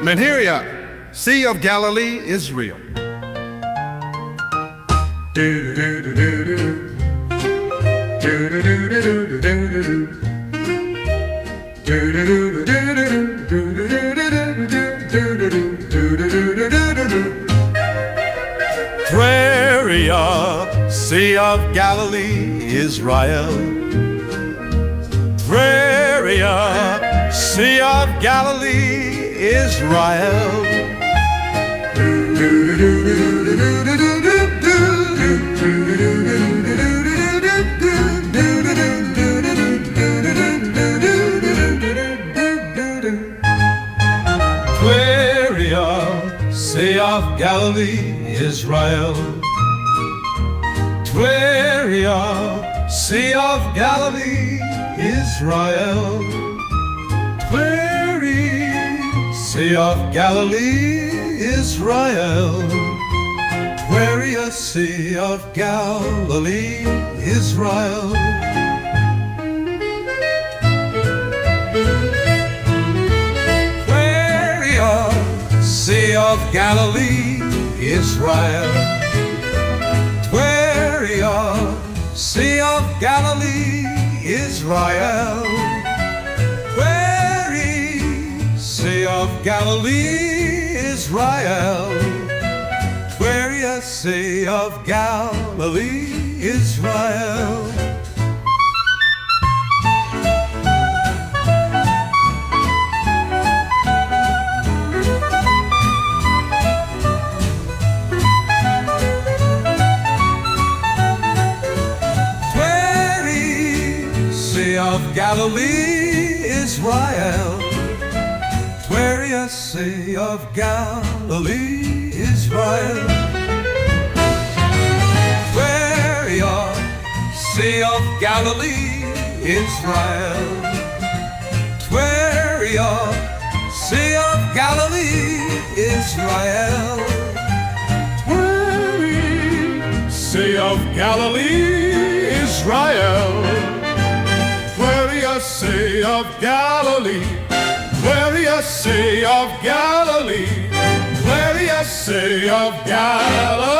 Menheria, Sea of Galilee, Israel. Tiberias, Sea of Galilee, Israel. Tiberias, Sea of Galilee, Israel. Tiberias, Sea of Galilee, Israel. Tiberias, Sea of Galilee, Israel. Tiberias, Sea of Galilee, Israel. Tiberias, Sea of Galilee, Israel. Tiberias, Sea of Galilee, Israel. Tiberias, Sea of Galilee, Israel. Tiberias, Sea of Galilee, Israel. Tiberias, Sea of Galilee, Israel. Sea of Galilee, Israel. Tiberias, Sea of Galilee, Israel. Tiberias, Sea of Galilee, Israel. Tiberias, Sea of Galilee, Israel. Tiberias, Sea of Galilee, Israel. Tiberias, Sea of Galilee, Tiberias, Sea of Galilee, Tiberias, Sea of Galilee.